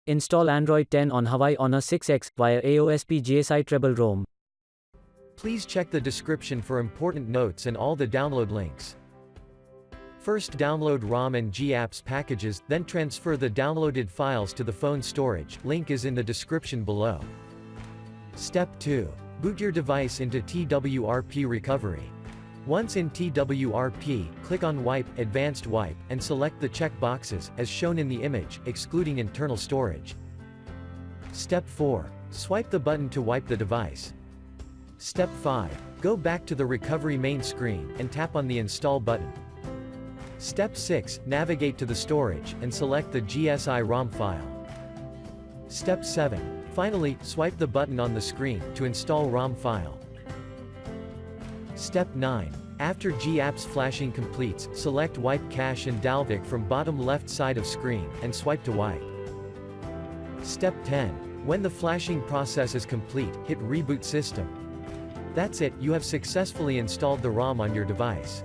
Install Android 10 on Huawei Honor 6X via AOSP GSI Treble ROM. Please check the description for important notes and all the download links. First download ROM and GApps packages, then transfer the downloaded files to the phone storage, link is in the description below. Step 2. Boot your device into TWRP recovery. Once in TWRP, click on Wipe, Advanced Wipe, and select the check boxes, as shown in the image, excluding internal storage. Step 4. Swipe the button to wipe the device. Step 5. Go back to the recovery main screen, and tap on the Install button. Step 6. Navigate to the storage, and select the GSI ROM file. Step 7. Finally, swipe the button on the screen, to install ROM file. Step 9. After GApps flashing completes, select Wipe Cache and dalvik from bottom left side of screen, and swipe to wipe. Step 10. When the flashing process is complete, hit Reboot System. That's it, you have successfully installed the ROM on your device.